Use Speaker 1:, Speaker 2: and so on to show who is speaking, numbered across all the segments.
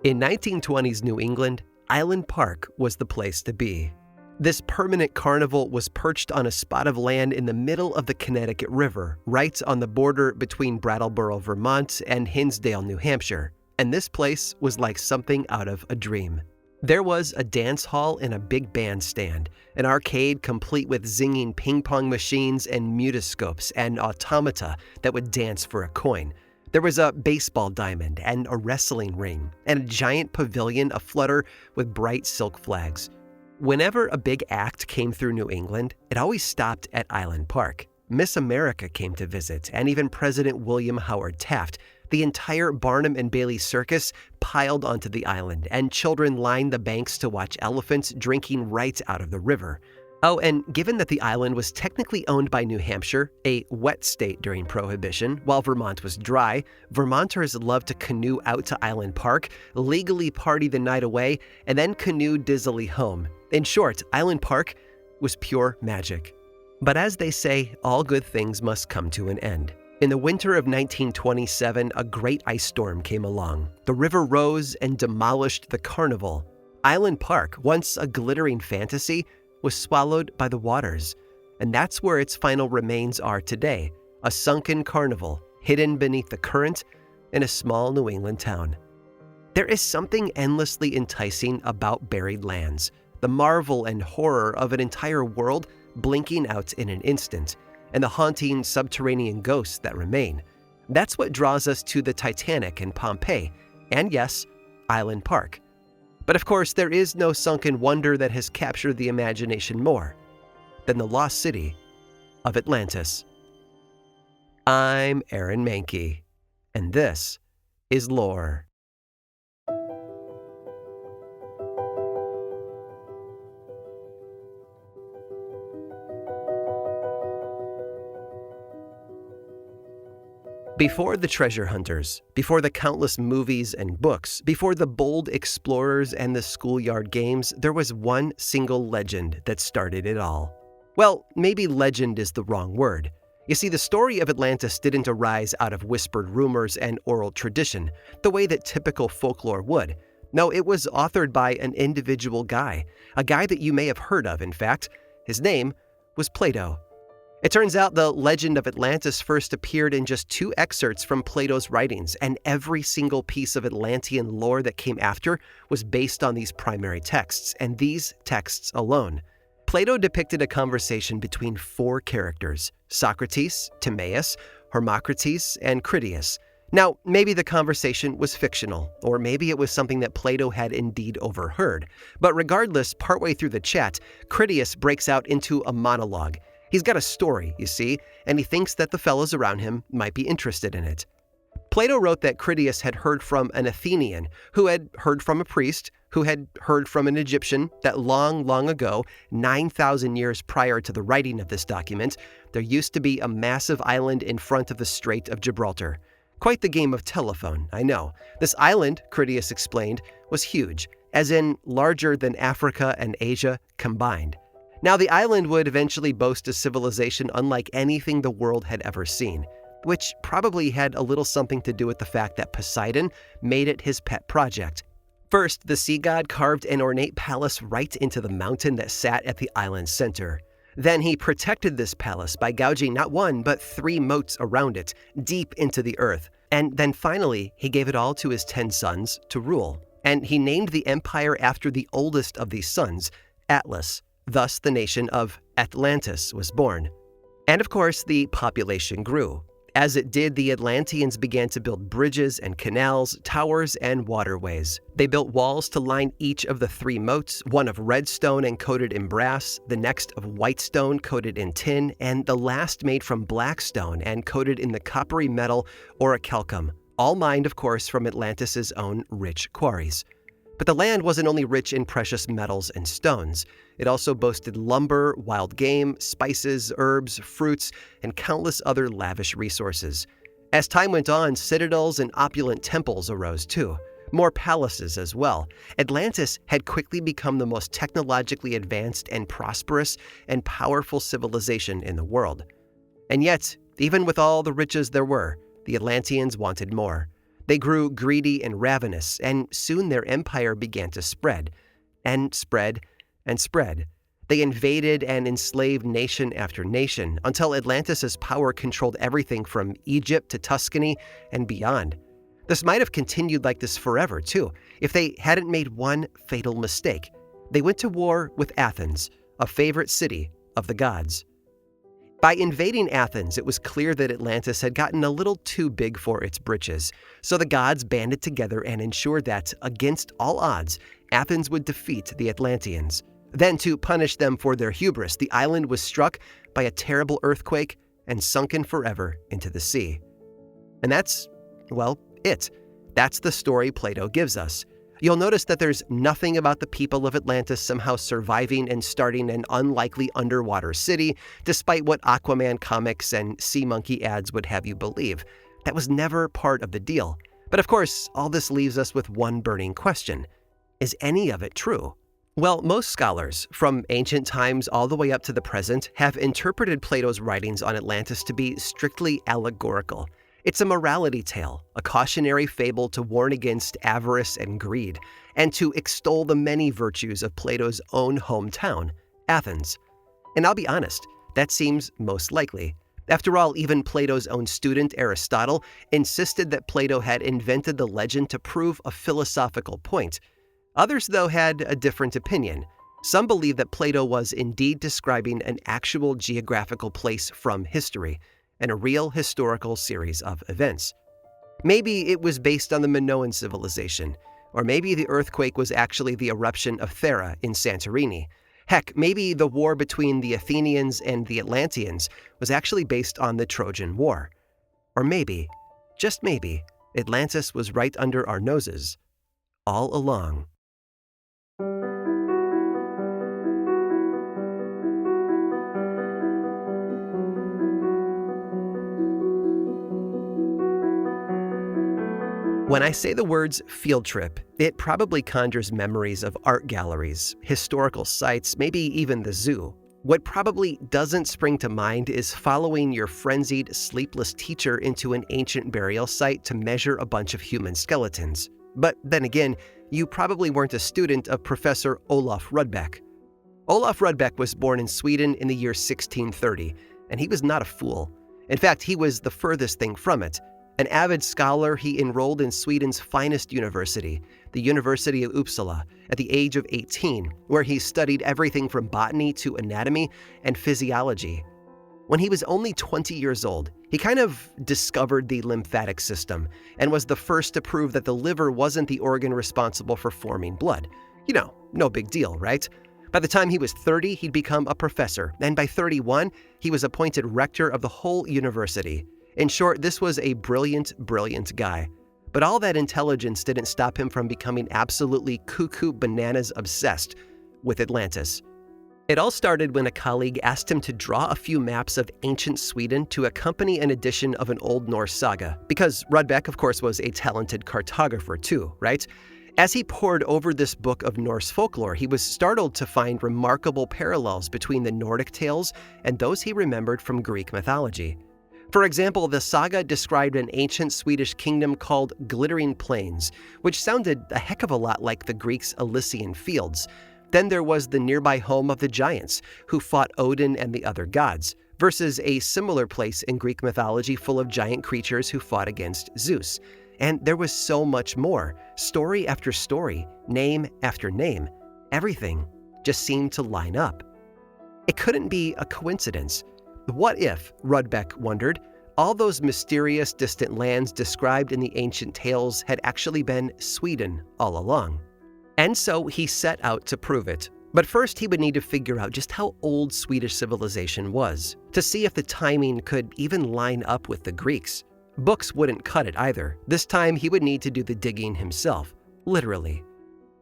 Speaker 1: In 1920s New England, Island Park was the place to be. This permanent carnival was perched on a spot of land in the middle of the Connecticut River, right on the border between Brattleboro, Vermont, and Hinsdale, New Hampshire. And this place was like something out of a dream. There was a dance hall and a big bandstand, an arcade complete with zinging ping pong machines and mutoscopes and automata that would dance for a coin. There was a baseball diamond and a wrestling ring, and a giant pavilion aflutter with bright silk flags. Whenever a big act came through New England, it always stopped at Island Park. Miss America came to visit, and even President William Howard Taft. The entire Barnum and Bailey circus piled onto the island, and children lined the banks to watch elephants drinking right out of the river. Oh, and given that the island was technically owned by New Hampshire, a wet state during Prohibition, while Vermont was dry, Vermonters loved to canoe out to Island Park, legally party the night away, and then canoe dizzily home. In short, Island Park was pure magic. But as they say, all good things must come to an end. In the winter of 1927, a great ice storm came along. The river rose and demolished the carnival. Island Park, once a glittering fantasy, was swallowed by the waters. And that's where its final remains are today, a sunken carnival hidden beneath the current in a small New England town. There is something endlessly enticing about buried lands, the marvel and horror of an entire world blinking out in an instant, and the haunting subterranean ghosts that remain. That's what draws us to the Titanic and Pompeii, and yes, Island Park. But of course, there is no sunken wonder that has captured the imagination more than the lost city of Atlantis. I'm Aaron Mahnke, and this is Lore. Before the treasure hunters, before the countless movies and books, before the bold explorers and the schoolyard games, there was one single legend that started it all. Well, maybe legend is the wrong word. You see, the story of Atlantis didn't arise out of whispered rumors and oral tradition, the way that typical folklore would. No, it was authored by an individual guy, a guy that you may have heard of, in fact. His name was Plato. It turns out the legend of Atlantis first appeared in just 2 excerpts from Plato's writings, and every single piece of Atlantean lore that came after was based on these primary texts, and these texts alone. Plato depicted a conversation between 4 characters: Socrates, Timaeus, Hermocrates, and Critias. Now, maybe the conversation was fictional, or maybe it was something that Plato had indeed overheard. But regardless, partway through the chat, Critias breaks out into a monologue. He's got a story, you see, and he thinks that the fellows around him might be interested in it. Plato wrote that Critias had heard from an Athenian, who had heard from a priest, who had heard from an Egyptian, that long, long ago, 9,000 years prior to the writing of this document, there used to be a massive island in front of the Strait of Gibraltar. Quite the game of telephone, I know. This island, Critias explained, was huge, as in larger than Africa and Asia combined. Now, the island would eventually boast a civilization unlike anything the world had ever seen, which probably had a little something to do with the fact that Poseidon made it his pet project. First, the sea god carved an ornate palace right into the mountain that sat at the island's center. Then he protected this palace by gouging not 1 but 3 moats around it, deep into the earth. And then finally, he gave it all to his 10 sons to rule. And he named the empire after the oldest of these sons, Atlas. Thus, the nation of Atlantis was born. And of course, the population grew. As it did, the Atlanteans began to build bridges and canals, towers, and waterways. They built walls to line each of the 3 moats, one of red stone and coated in brass, the next of white stone coated in tin, and the last made from black stone and coated in the coppery metal orichalcum, all mined, of course, from Atlantis' own rich quarries. But the land wasn't only rich in precious metals and stones. It also boasted lumber, wild game, spices, herbs, fruits, and countless other lavish resources. As time went on, citadels and opulent temples arose too. More palaces as well. Atlantis had quickly become the most technologically advanced and prosperous and powerful civilization in the world. And yet, even with all the riches there were, the Atlanteans wanted more. They grew greedy and ravenous, and soon their empire began to spread, and spread, and spread. They invaded and enslaved nation after nation until Atlantis' power controlled everything from Egypt to Tuscany and beyond. This might have continued like this forever, too, if they hadn't made one fatal mistake. They went to war with Athens, a favorite city of the gods. By invading Athens, it was clear that Atlantis had gotten a little too big for its britches, so the gods banded together and ensured that, against all odds, Athens would defeat the Atlanteans. Then, to punish them for their hubris, the island was struck by a terrible earthquake and sunken forever into the sea. And that's, well, it. That's the story Plato gives us. You'll notice that there's nothing about the people of Atlantis somehow surviving and starting an unlikely underwater city, despite what Aquaman comics and Sea Monkey ads would have you believe. That was never part of the deal. But of course, all this leaves us with one burning question. Is any of it true? Well, most scholars, from ancient times all the way up to the present, have interpreted Plato's writings on Atlantis to be strictly allegorical. It's a morality tale, a cautionary fable to warn against avarice and greed, and to extol the many virtues of Plato's own hometown, Athens. And I'll be honest, that seems most likely. After all, even Plato's own student, Aristotle, insisted that Plato had invented the legend to prove a philosophical point. Others, though, had a different opinion. Some believe that Plato was indeed describing an actual geographical place from history, and a real historical series of events. Maybe it was based on the Minoan civilization, or maybe the earthquake was actually the eruption of Thera in Santorini. Heck, maybe the war between the Athenians and the Atlanteans was actually based on the Trojan War. Or maybe, just maybe, Atlantis was right under our noses, all along. When I say the words field trip, it probably conjures memories of art galleries, historical sites, maybe even the zoo. What probably doesn't spring to mind is following your frenzied, sleepless teacher into an ancient burial site to measure a bunch of human skeletons. But then again, you probably weren't a student of Professor Olaf Rudbeck. Olaf Rudbeck was born in Sweden in the year 1630, and he was not a fool. In fact, he was the furthest thing from it. An avid scholar, he enrolled in Sweden's finest university, the University of Uppsala, at the age of 18, where he studied everything from botany to anatomy and physiology. When he was only 20 years old, he kind of discovered the lymphatic system and was the first to prove that the liver wasn't the organ responsible for forming blood. You know, no big deal, right? By the time he was 30, he'd become a professor, and by 31, he was appointed rector of the whole university. In short, this was a brilliant, brilliant guy. But all that intelligence didn't stop him from becoming absolutely cuckoo bananas obsessed with Atlantis. It all started when a colleague asked him to draw a few maps of ancient Sweden to accompany an edition of an Old Norse saga, because Rudbeck, of course, was a talented cartographer too, right? As he pored over this book of Norse folklore, he was startled to find remarkable parallels between the Nordic tales and those he remembered from Greek mythology. For example, the saga described an ancient Swedish kingdom called Glittering Plains, which sounded a heck of a lot like the Greeks' Elysian Fields. Then there was the nearby home of the giants, who fought Odin and the other gods, versus a similar place in Greek mythology full of giant creatures who fought against Zeus. And there was so much more, story after story, name after name. Everything just seemed to line up. It couldn't be a coincidence. What if, Rudbeck wondered, all those mysterious distant lands described in the ancient tales had actually been Sweden all along? And so he set out to prove it. But first he would need to figure out just how old Swedish civilization was, to see if the timing could even line up with the Greeks. Books wouldn't cut it either. This time he would need to do the digging himself, literally.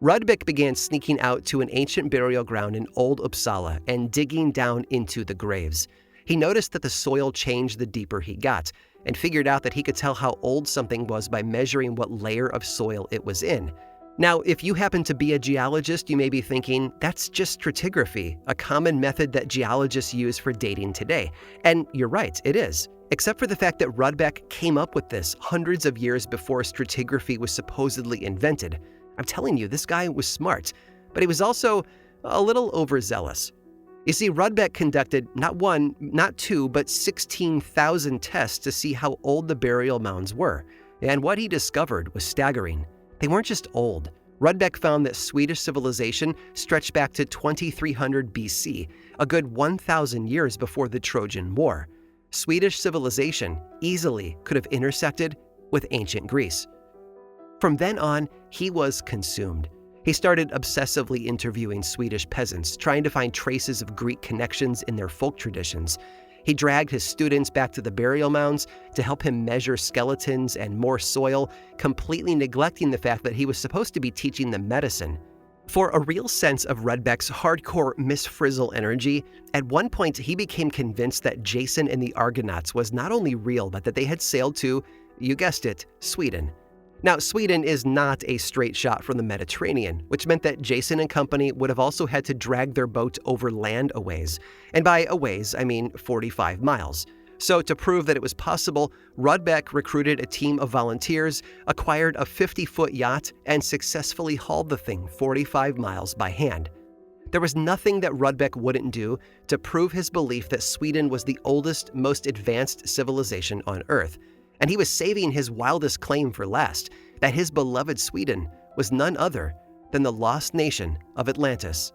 Speaker 1: Rudbeck began sneaking out to an ancient burial ground in Old Uppsala and digging down into the graves. He noticed that the soil changed the deeper he got, and figured out that he could tell how old something was by measuring what layer of soil it was in. Now, if you happen to be a geologist, you may be thinking, that's just stratigraphy, a common method that geologists use for dating today. And you're right, it is. Except for the fact that Rudbeck came up with this hundreds of years before stratigraphy was supposedly invented. I'm telling you, this guy was smart, but he was also a little overzealous. You see, Rudbeck conducted not one, not two, but 16,000 tests to see how old the burial mounds were, and what he discovered was staggering. They weren't just old. Rudbeck found that Swedish civilization stretched back to 2300 BC, a good 1,000 years before the Trojan War. Swedish civilization easily could have intersected with ancient Greece. From then on, he was consumed. He started obsessively interviewing Swedish peasants, trying to find traces of Greek connections in their folk traditions. He dragged his students back to the burial mounds to help him measure skeletons and more soil, completely neglecting the fact that he was supposed to be teaching them medicine. For a real sense of Rudbeck's hardcore Miss Frizzle energy, at one point he became convinced that Jason and the Argonauts was not only real, but that they had sailed to, you guessed it, Sweden. Now, Sweden is not a straight shot from the Mediterranean, which meant that Jason and company would have also had to drag their boat over land a ways. And by a ways, I mean 45 miles. So to prove that it was possible, Rudbeck recruited a team of volunteers, acquired a 50-foot yacht, and successfully hauled the thing 45 miles by hand. There was nothing that Rudbeck wouldn't do to prove his belief that Sweden was the oldest, most advanced civilization on Earth. And he was saving his wildest claim for last, that his beloved Sweden was none other than the lost nation of Atlantis.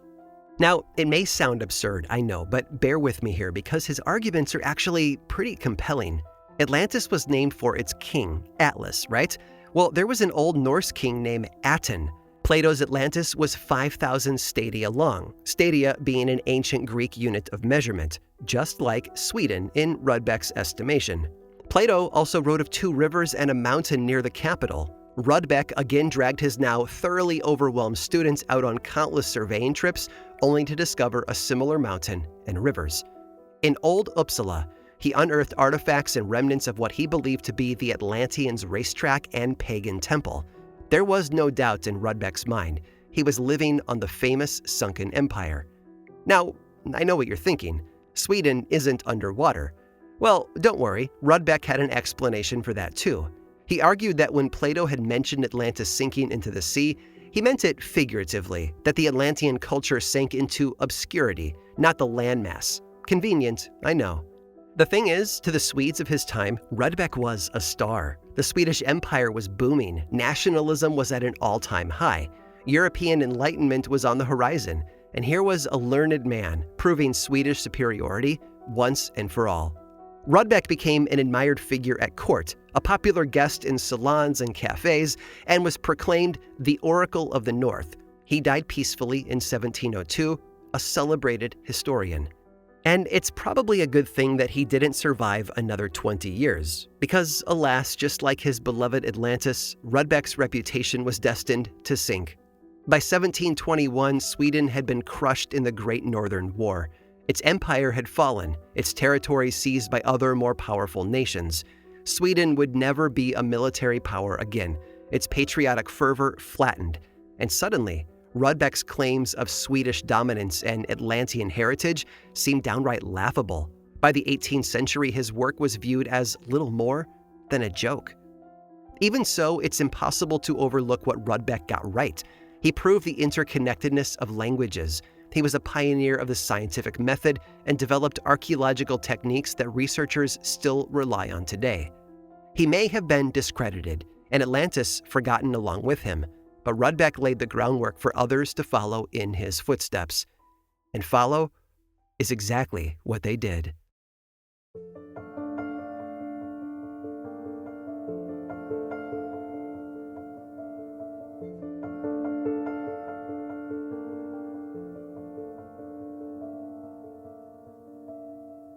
Speaker 1: Now, it may sound absurd, I know, but bear with me here because his arguments are actually pretty compelling. Atlantis was named for its king, Atlas, right? Well, there was an Old Norse king named Aten. Plato's Atlantis was 5,000 stadia long, stadia being an ancient Greek unit of measurement, just like Sweden in Rudbeck's estimation. Plato also wrote of 2 rivers and a mountain near the capital. Rudbeck again dragged his now thoroughly overwhelmed students out on countless surveying trips, only to discover a similar mountain and rivers. In Old Uppsala, he unearthed artifacts and remnants of what he believed to be the Atlanteans' racetrack and pagan temple. There was no doubt in Rudbeck's mind. He was living on the famous sunken empire. Now, I know what you're thinking. Sweden isn't underwater. Well, don't worry, Rudbeck had an explanation for that too. He argued that when Plato had mentioned Atlantis sinking into the sea, he meant it figuratively, that the Atlantean culture sank into obscurity, not the landmass. Convenient, I know. The thing is, to the Swedes of his time, Rudbeck was a star. The Swedish Empire was booming, nationalism was at an all-time high, European enlightenment was on the horizon, and here was a learned man proving Swedish superiority once and for all. Rudbeck became an admired figure at court, a popular guest in salons and cafes, and was proclaimed the Oracle of the North. He died peacefully in 1702, a celebrated historian. And it's probably a good thing that he didn't survive another 20 years, because alas, just like his beloved Atlantis, Rudbeck's reputation was destined to sink. By 1721, Sweden had been crushed in the Great Northern War. Its empire had fallen, its territory seized by other more powerful nations. Sweden would never be a military power again, its patriotic fervor flattened, and suddenly, Rudbeck's claims of Swedish dominance and Atlantean heritage seemed downright laughable. By the 18th century, his work was viewed as little more than a joke. Even so, it's impossible to overlook what Rudbeck got right. He proved the interconnectedness of languages. He was a pioneer of the scientific method and developed archaeological techniques that researchers still rely on today. He may have been discredited, and Atlantis forgotten along with him, but Rudbeck laid the groundwork for others to follow in his footsteps. And follow is exactly what they did.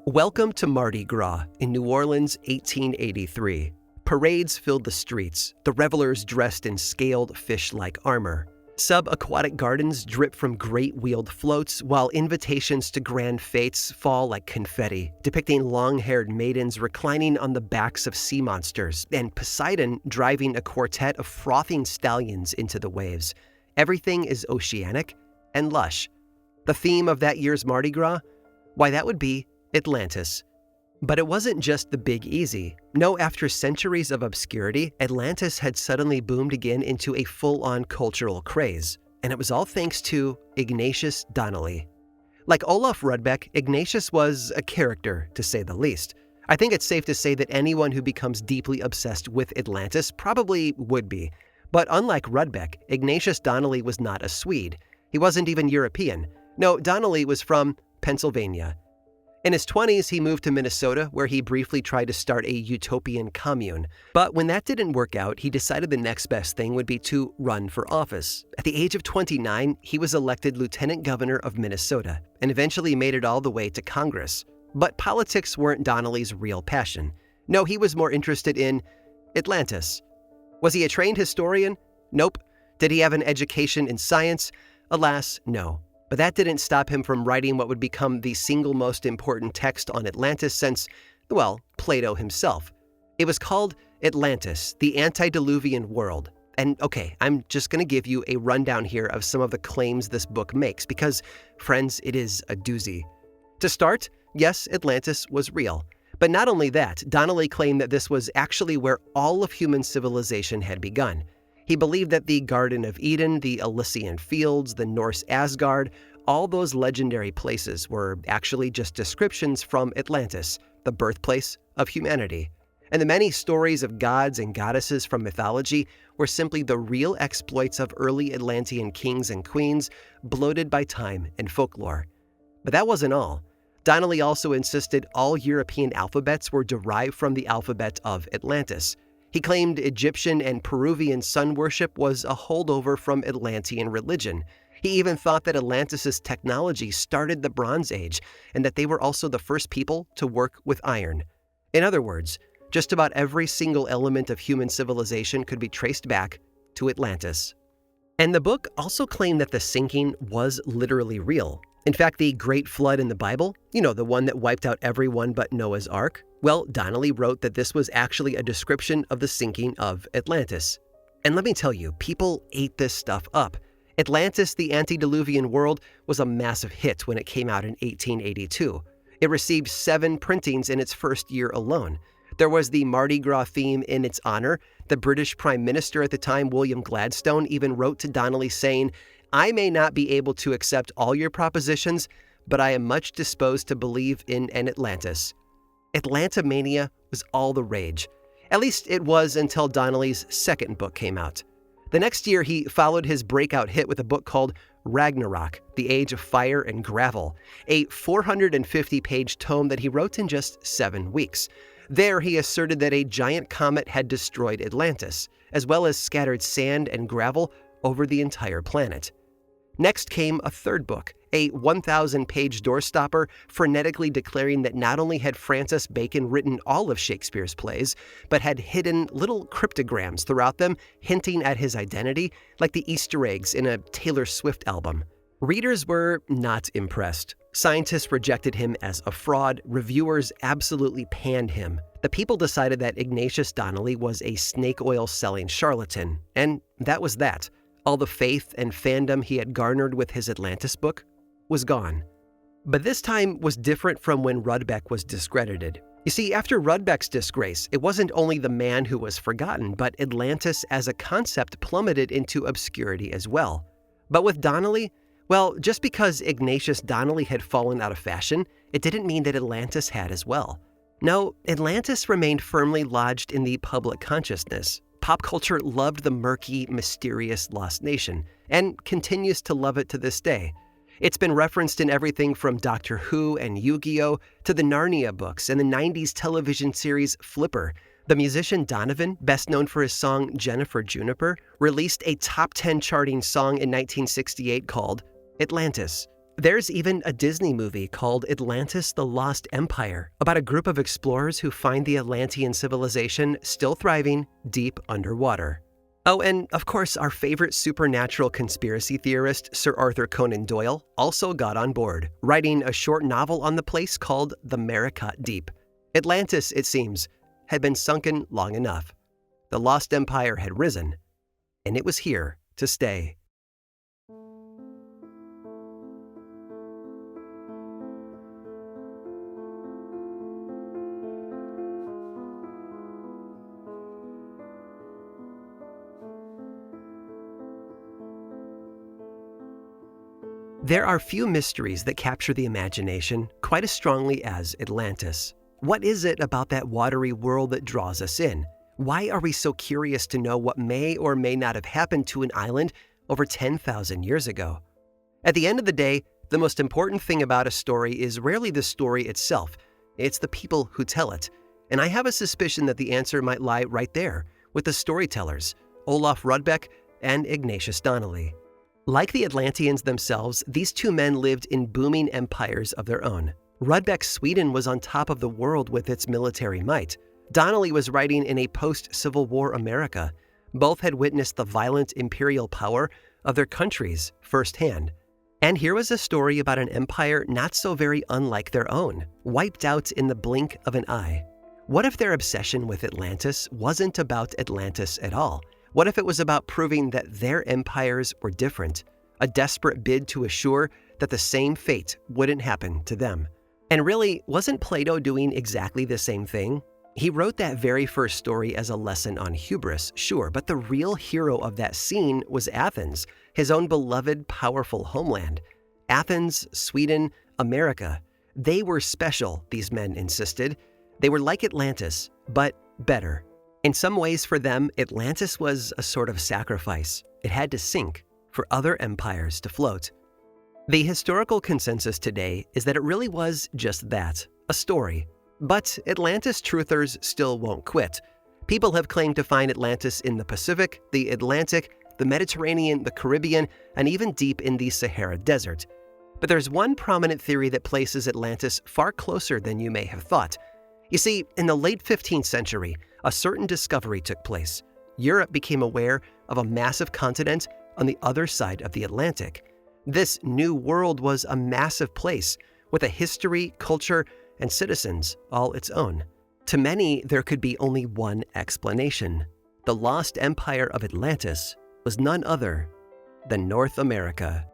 Speaker 1: Welcome to Mardi Gras in New Orleans, 1883. Parades filled the streets, the revelers dressed in scaled fish-like armor. Sub-aquatic gardens drip from great wheeled floats, while invitations to grand fetes fall like confetti, depicting long-haired maidens reclining on the backs of sea monsters, and Poseidon driving a quartet of frothing stallions into the waves. Everything is oceanic and lush. The theme of that year's Mardi Gras? Why, that would be Atlantis. But it wasn't just the Big Easy. No, after centuries of obscurity, Atlantis had suddenly boomed again into a full-on cultural craze. And it was all thanks to Ignatius Donnelly. Like Olaf Rudbeck, Ignatius was a character, to say the least. I think it's safe to say that anyone who becomes deeply obsessed with Atlantis probably would be. But unlike Rudbeck, Ignatius Donnelly was not a Swede. He wasn't even European. No, Donnelly was from Pennsylvania. In his 20s, he moved to Minnesota, where he briefly tried to start a utopian commune. But when that didn't work out, he decided the next best thing would be to run for office. At the age of 29, he was elected lieutenant governor of Minnesota, and eventually made it all the way to Congress. But politics weren't Donnelly's real passion. No, he was more interested in Atlantis. Was he a trained historian? Nope. Did he have an education in science? Alas, no. But that didn't stop him from writing what would become the single most important text on Atlantis since, well, Plato himself. It was called Atlantis, the Antediluvian World. And okay, I'm just going to give you a rundown here of some of the claims this book makes because, friends, it is a doozy. To start, yes, Atlantis was real. But not only that, Donnelly claimed that this was actually where all of human civilization had begun. He believed that the Garden of Eden, the Elysian Fields, the Norse Asgard, all those legendary places were actually just descriptions from Atlantis, the birthplace of humanity. And the many stories of gods and goddesses from mythology were simply the real exploits of early Atlantean kings and queens, bloated by time and folklore. But that wasn't all. Donnelly also insisted all European alphabets were derived from the alphabet of Atlantis. He claimed Egyptian and Peruvian sun worship was a holdover from Atlantean religion. He even thought that Atlantis' technology started the Bronze Age, and that they were also the first people to work with iron. In other words, just about every single element of human civilization could be traced back to Atlantis. And the book also claimed that the sinking was literally real. In fact, the Great Flood in the Bible, the one that wiped out everyone but Noah's Ark, well, Donnelly wrote that this was actually a description of the sinking of Atlantis. And let me tell you, people ate this stuff up. Atlantis, the Antediluvian World, was a massive hit when it came out in 1882. It received 7 printings in its first year alone. There was the Mardi Gras theme in its honor. The British Prime Minister at the time, William Gladstone, even wrote to Donnelly saying, "I may not be able to accept all your propositions, but I am much disposed to believe in an Atlantis." Atlantomania was all the rage. At least it was until Donnelly's second book came out. The next year, he followed his breakout hit with a book called Ragnarok, The Age of Fire and Gravel, a 450-page tome that he wrote in just 7 weeks. There, he asserted that a giant comet had destroyed Atlantis, as well as scattered sand and gravel over the entire planet. Next came a third book, a 1,000-page doorstopper, frenetically declaring that not only had Francis Bacon written all of Shakespeare's plays, but had hidden little cryptograms throughout them hinting at his identity, like the Easter eggs in a Taylor Swift album. Readers were not impressed. Scientists rejected him as a fraud. Reviewers absolutely panned him. The people decided that Ignatius Donnelly was a snake oil-selling charlatan, and that was that. All the faith and fandom he had garnered with his Atlantis book was gone. But this time was different from when Rudbeck was discredited. You see, after Rudbeck's disgrace, it wasn't only the man who was forgotten, but Atlantis as a concept plummeted into obscurity as well. But with Donnelly, well, just because Ignatius Donnelly had fallen out of fashion, it didn't mean that Atlantis had as well. No, Atlantis remained firmly lodged in the public consciousness. Pop culture loved the murky, mysterious lost nation, and continues to love it to this day. It's been referenced in everything from Doctor Who and Yu-Gi-Oh! To the Narnia books and the 90s television series Flipper. The musician Donovan, best known for his song Jennifer Juniper, released a top 10 charting song in 1968 called Atlantis. There's even a Disney movie called Atlantis: The Lost Empire, about a group of explorers who find the Atlantean civilization still thriving deep underwater. Oh, and of course, our favorite supernatural conspiracy theorist, Sir Arthur Conan Doyle, also got on board, writing a short novel on the place called The Maricot Deep. Atlantis, it seems, had been sunken long enough. The Lost Empire had risen, and it was here to stay. There are few mysteries that capture the imagination quite as strongly as Atlantis. What is it about that watery world that draws us in? Why are we so curious to know what may or may not have happened to an island over 10,000 years ago? At the end of the day, the most important thing about a story is rarely the story itself. It's the people who tell it. And I have a suspicion that the answer might lie right there with the storytellers, Olaf Rudbeck and Ignatius Donnelly. Like the Atlanteans themselves, these two men lived in booming empires of their own. Rudbeck's Sweden was on top of the world with its military might. Donnelly was writing in a post-Civil War America. Both had witnessed the violent imperial power of their countries firsthand. And here was a story about an empire not so very unlike their own, wiped out in the blink of an eye. What if their obsession with Atlantis wasn't about Atlantis at all? What if it was about proving that their empires were different, a desperate bid to assure that the same fate wouldn't happen to them? And really, wasn't Plato doing exactly the same thing? He wrote that very first story as a lesson on hubris, sure, but the real hero of that scene was Athens, his own beloved, powerful homeland. Athens, Sweden, America. They were special, these men insisted. They were like Atlantis, but better. In some ways for them, Atlantis was a sort of sacrifice. It had to sink for other empires to float. The historical consensus today is that it really was just that, a story. But Atlantis truthers still won't quit. People have claimed to find Atlantis in the Pacific, the Atlantic, the Mediterranean, the Caribbean, and even deep in the Sahara Desert. But there's one prominent theory that places Atlantis far closer than you may have thought. You see, in the late 15th century, a certain discovery took place. Europe became aware of a massive continent on the other side of the Atlantic. This new world was a massive place with a history, culture, and citizens all its own. To many, there could be only one explanation. The lost empire of Atlantis was none other than North America.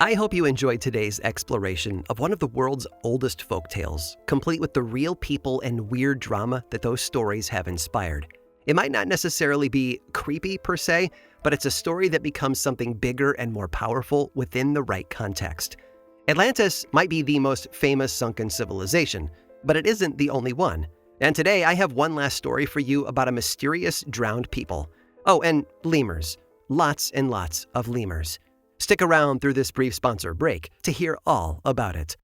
Speaker 1: I hope you enjoyed today's exploration of one of the world's oldest folktales, complete with the real people and weird drama that those stories have inspired. It might not necessarily be creepy per se, but it's a story that becomes something bigger and more powerful within the right context. Atlantis might be the most famous sunken civilization, but it isn't the only one. And today I have one last story for you about a mysterious drowned people. Oh, and lemurs. Lots and lots of lemurs. Stick around through this brief sponsor break to hear all about it.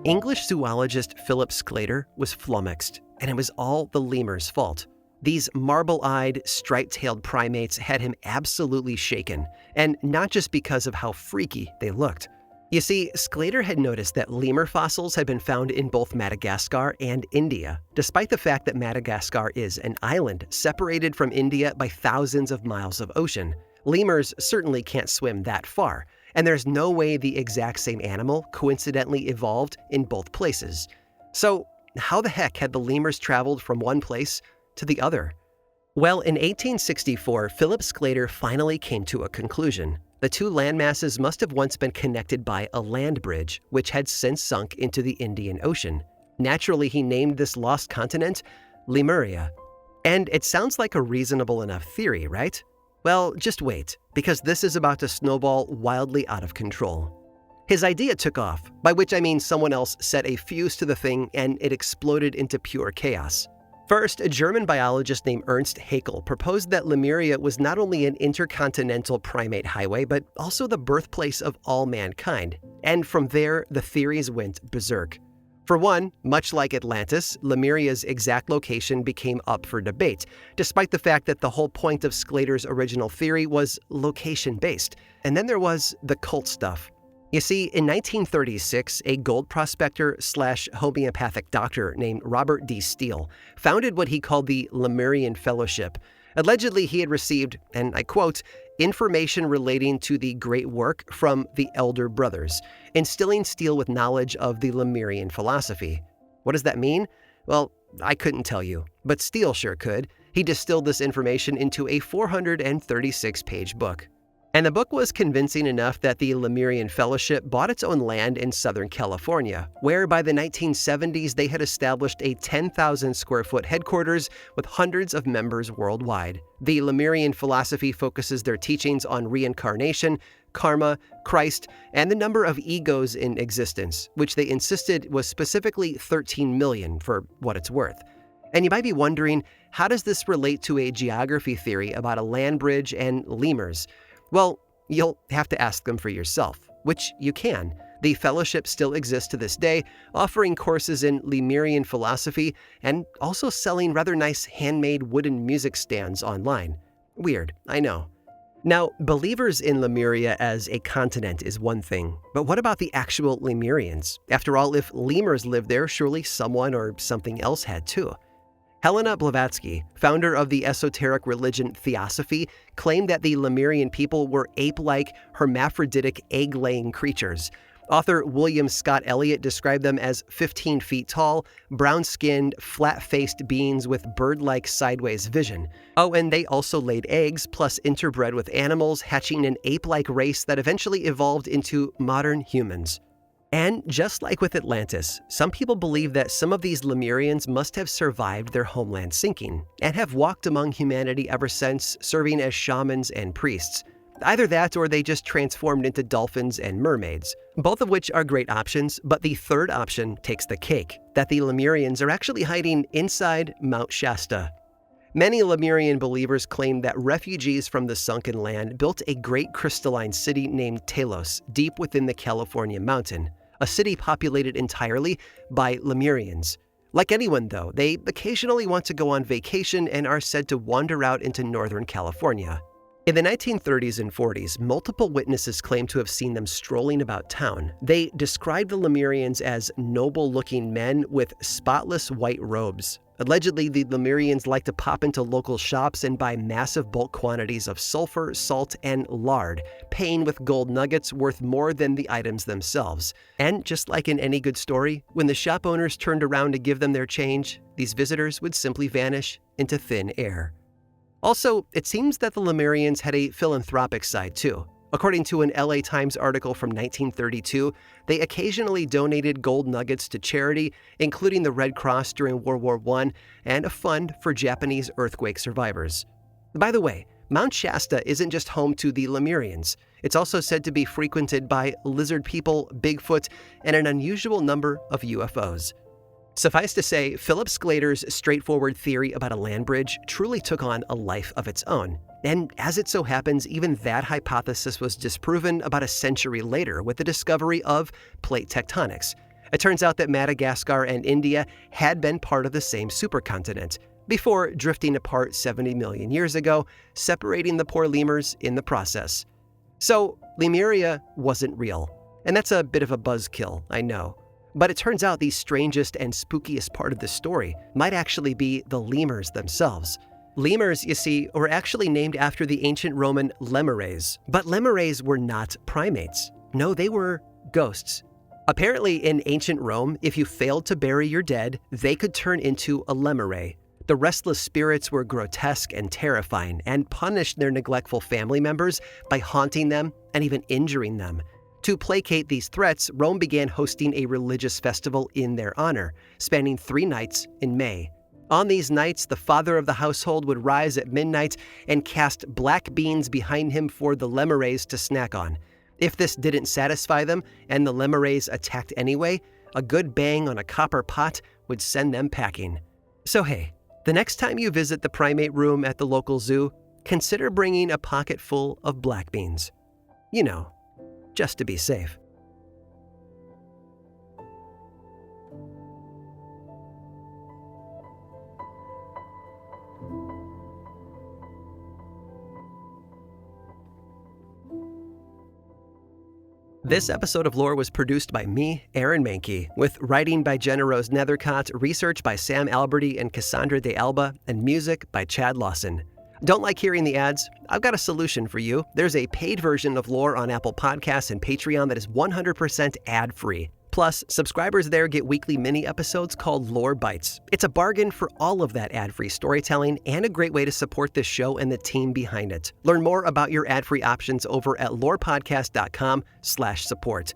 Speaker 1: English zoologist Philip Sclater was flummoxed, and it was all the lemurs' fault. These marble-eyed, striped-tailed primates had him absolutely shaken, and not just because of how freaky they looked. You see, Sclater had noticed that lemur fossils had been found in both Madagascar and India, despite the fact that Madagascar is an island separated from India by thousands of miles of ocean. Lemurs certainly can't swim that far, and there's no way the exact same animal coincidentally evolved in both places. So, how the heck had the lemurs traveled from one place to the other? Well, in 1864, Philip Sclater finally came to a conclusion. The two landmasses must have once been connected by a land bridge, which had since sunk into the Indian Ocean. Naturally, he named this lost continent Lemuria. And it sounds like a reasonable enough theory, right? Well, just wait, because this is about to snowball wildly out of control. His idea took off, by which I mean someone else set a fuse to the thing and it exploded into pure chaos. First, a German biologist named Ernst Haeckel proposed that Lemuria was not only an intercontinental primate highway, but also the birthplace of all mankind. And from there, the theories went berserk. For one, much like Atlantis, Lemuria's exact location became up for debate, despite the fact that the whole point of Sclater's original theory was location-based. And then there was the cult stuff. You see, in 1936, a gold prospector / homeopathic doctor named Robert D. Steele founded what he called the Lemurian Fellowship. Allegedly, he had received, and I quote, information relating to the great work from the elder brothers, instilling Steele with knowledge of the Lemurian philosophy. What does that mean? Well, I couldn't tell you, but Steele sure could. He distilled this information into a 436-page book. And the book was convincing enough that the Lemurian Fellowship bought its own land in Southern California, where by the 1970s they had established a 10,000-square-foot headquarters with hundreds of members worldwide. The Lemurian philosophy focuses their teachings on reincarnation, karma, Christ, and the number of egos in existence, which they insisted was specifically 13 million for what it's worth. And you might be wondering, how does this relate to a geography theory about a land bridge and lemurs? Well, you'll have to ask them for yourself, which you can. The fellowship still exists to this day, offering courses in Lemurian philosophy and also selling rather nice handmade wooden music stands online. Weird, I know. Now, believers in Lemuria as a continent is one thing, but what about the actual Lemurians? After all, if lemurs lived there, surely someone or something else had too. Helena Blavatsky, founder of the esoteric religion Theosophy, claimed that the Lemurian people were ape-like, hermaphroditic, egg-laying creatures. Author William Scott Elliott described them as 15 feet tall, brown-skinned, flat-faced beings with bird-like sideways vision. Oh, and they also laid eggs, plus interbred with animals, hatching an ape-like race that eventually evolved into modern humans. And just like with Atlantis, some people believe that some of these Lemurians must have survived their homeland sinking and have walked among humanity ever since, serving as shamans and priests. Either that or they just transformed into dolphins and mermaids, both of which are great options, but the third option takes the cake, that the Lemurians are actually hiding inside Mount Shasta. Many Lemurian believers claim that refugees from the sunken land built a great crystalline city named Telos deep within the California mountain, a city populated entirely by Lemurians. Like anyone, though, they occasionally want to go on vacation and are said to wander out into Northern California. In the 1930s and 40s, multiple witnesses claimed to have seen them strolling about town. They described the Lemurians as noble-looking men with spotless white robes. Allegedly, the Lemurians like to pop into local shops and buy massive bulk quantities of sulfur, salt, and lard, paying with gold nuggets worth more than the items themselves. And just like in any good story, when the shop owners turned around to give them their change, these visitors would simply vanish into thin air. Also, it seems that the Lemurians had a philanthropic side too. According to an LA Times article from 1932, they occasionally donated gold nuggets to charity, including the Red Cross during World War I and a fund for Japanese earthquake survivors. By the way, Mount Shasta isn't just home to the Lemurians. It's also said to be frequented by lizard people, Bigfoot, and an unusual number of UFOs. Suffice to say, Philip Sclater's straightforward theory about a land bridge truly took on a life of its own. And as it so happens, even that hypothesis was disproven about a century later with the discovery of plate tectonics. It turns out that Madagascar and India had been part of the same supercontinent, before drifting apart 70 million years ago, separating the poor lemurs in the process. So, Lemuria wasn't real. And that's a bit of a buzzkill, I know. But it turns out the strangest and spookiest part of the story might actually be the lemurs themselves. Lemurs, you see, were actually named after the ancient Roman lemures, but lemures were not primates. No, they were ghosts. Apparently, in ancient Rome, if you failed to bury your dead, they could turn into a lemure. The restless spirits were grotesque and terrifying and punished their neglectful family members by haunting them and even injuring them. To placate these threats, Rome began hosting a religious festival in their honor, spanning 3 nights in May. On these nights, the father of the household would rise at midnight and cast black beans behind him for the lemures to snack on. If this didn't satisfy them and the lemures attacked anyway, a good bang on a copper pot would send them packing. So hey, the next time you visit the primate room at the local zoo, consider bringing a pocket full of black beans. You know, just to be safe. This episode of Lore was produced by me, Aaron Mahnke, with writing by Jenna Rose Nethercott, research by Sam Alberti and Cassandra De Alba, and music by Chad Lawson. Don't like hearing the ads? I've got a solution for you. There's a paid version of Lore on Apple Podcasts and Patreon that is 100% ad-free. Plus, subscribers there get weekly mini episodes called Lore Bites. It's a bargain for all of that ad-free storytelling and a great way to support this show and the team behind it. Learn more about your ad-free options over at lorepodcast.com/support.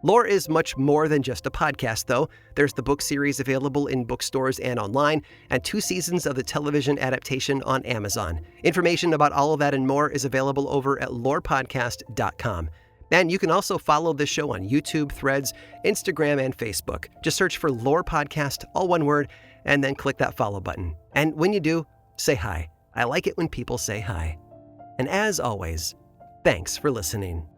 Speaker 1: Lore is much more than just a podcast, though. There's the book series available in bookstores and online, and 2 seasons of the television adaptation on Amazon. Information about all of that and more is available over at lorepodcast.com. And you can also follow this show on YouTube, Threads, Instagram, and Facebook. Just search for Lore Podcast, all one word, and then click that follow button. And when you do, say hi. I like it when people say hi. And as always, thanks for listening.